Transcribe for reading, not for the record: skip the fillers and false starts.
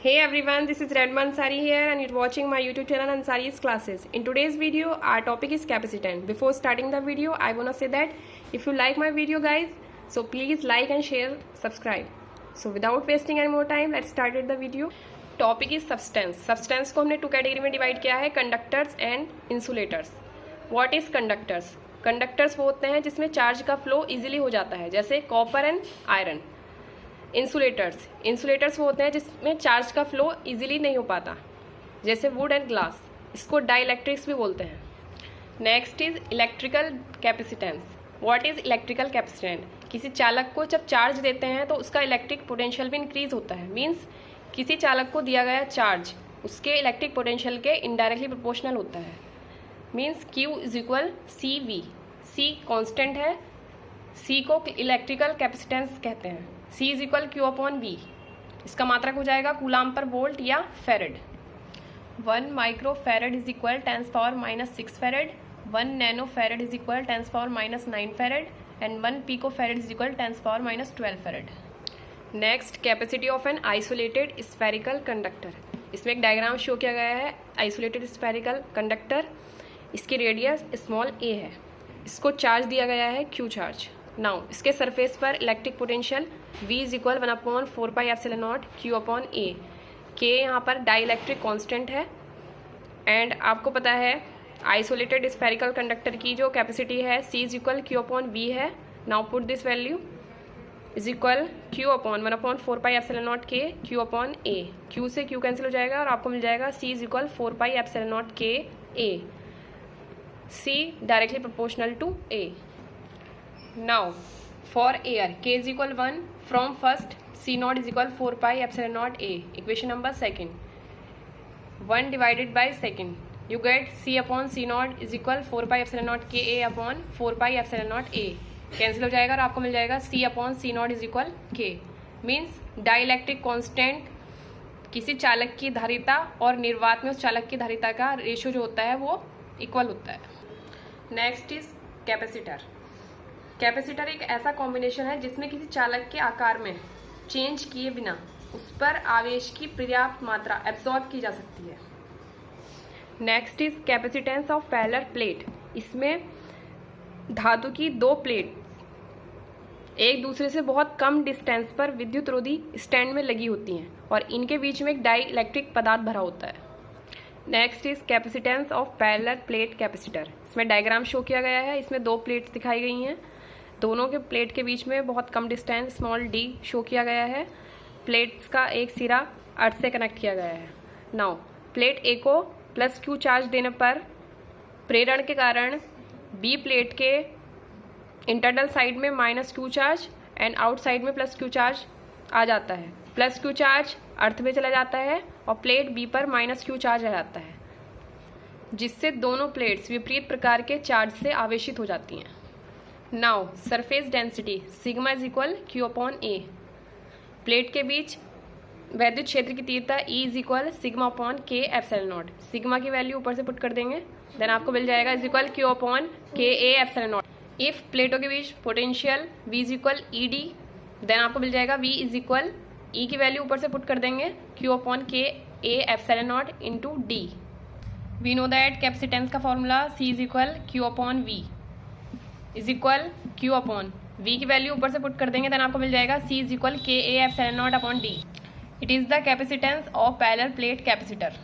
Hey everyone, this is Rehnuma Ansari here and you're watching my YouTube channel Ansari's Classes. In today's video, our topic is capacitance. Before starting the video, I wanna say that if you like my video guys, so please like and share, subscribe. So without wasting any more time, let's start with the video. Topic is substance. Substance को हमने 2 category में divide किया है, conductors and insulators. What is conductors? Conductors वो होते हैं जिसमें charge का फ्लो इजीली हो जाता है, जैसे कॉपर एंड आयरन. इंसुलेटर्स वो होते हैं जिसमें चार्ज का फ्लो इजीली नहीं हो पाता, जैसे वुड एंड ग्लास. इसको डाइइलेक्ट्रिक्स भी बोलते हैं. Next is electrical capacitance. What is electrical capacitance? किसी चालक को जब चार्ज देते हैं तो उसका इलेक्ट्रिक पोटेंशियल भी इंक्रीज होता है. मीन्स किसी चालक को दिया गया चार्ज उसके इलेक्ट्रिक पोटेंशियल के इनडायरेक्टली प्रोपोर्शनल होता है. Means Q is equal C V. C constant है, सी को इलेक्ट्रिकल कैपेसिटेंस कहते हैं. C is equal Q upon V. इसका मात्रक हो जाएगा कूलाम पर वोल्ट या farad. 1 micro farad is equal 10⁻⁻6 farad. 1 nano farad is equal 10⁻⁹ farad and 1 pico farad is equal 10⁻12 farad. Next, capacity of an isolated spherical conductor. इसमें एक diagram show किया गया है. आइसोलेटेड स्फेरिकल कंडक्टर, इसकी radius small a है. इसको charge दिया गया है Q चार्ज. नाउ इसके सरफेस पर electric potential V is equal 1/4πε0 Q upon A. K यहाँ पर डाइइलेक्ट्रिक कांस्टेंट है. एंड आपको पता है आइसोलेटेड स्फेरिकल कंडक्टर की जो कैपेसिटी है C is equal Q upon V है. Now put this value is equal Q upon 1/4πε0 K Q upon A. Q से Q कैंसिल हो जाएगा और आपको मिल जाएगा C is equal 4πε0 K A. C directly proportional to A. Now for air K is equal 1 from first C naught is equal 4πε0 A. Equation number second. 1 divided by second you get C upon C naught is equal 4πε0 K A upon 4πε0 A. Cancel हो जाएगा और आपको मिल जाएगा C upon C naught is equal K. Means dielectric constant किसी चालक की धारिता और निर्वात में उस चालक की धारिता का रेशियो जो होता है वो इक्वल होता है. Next is capacitor. कैपेसिटर एक ऐसा कॉम्बिनेशन है जिसमें किसी चालक के आकार में चेंज किए बिना उस पर आवेश की पर्याप्त मात्रा एब्जॉर्ब की जा सकती है. Next is capacitance of parallel plate. इसमें धातु की 2 प्लेट एक दूसरे से बहुत कम डिस्टेंस पर विद्युत रोधी स्टैंड में लगी होती हैं और इनके बीच में एक डाइइलेक्ट्रिक पदार्थ भरा होता है. Next is capacitance of parallel plate capacitor. इसमें डायग्राम शो किया गया है. इसमें 2 प्लेट्स दिखाई गई हैं. दोनों के प्लेट के बीच में बहुत कम डिस्टेंस स्मॉल d शो किया गया है. प्लेट्स का एक सिरा अर्थ से कनेक्ट किया गया है. नाउ प्लेट A को प्लस Q चार्ज देने पर प्रेरण के कारण B प्लेट के इंटरनल साइड में -Q चार्ज एंड आउटसाइड में +Q चार्ज आ जाता है. +Q चार्ज अर्थ में चला जाता है और प्लेट B पर -Q चार्ज आ जाता है, जिससे दोनों प्लेट्स विपरीत प्रकार के चार्ज से आवेशित हो जाती हैं. Now surface density sigma is equal Q upon A. Plate के बीच वैद्युत क्षेत्र की तीव्रता E is equal sigma upon K epsilon. Sigma की वैल्यू ऊपर से पुट कर देंगे, देन आपको मिल जाएगा is equal Q upon K A epsilon. If प्लेटों के बीच potential V is equal ED, then आपको मिल जाएगा V इज इक्वल E की वैल्यू ऊपर से पुट कर देंगे Q upon K A epsilon into D. We know that capacitance का formula C is equal Q upon V is equal Q upon V की वैल्यू ऊपर से पुट कर देंगे, देन आपको मिल जाएगा C is equal K A epsilon upon D. It is the capacitance of parallel plate capacitor.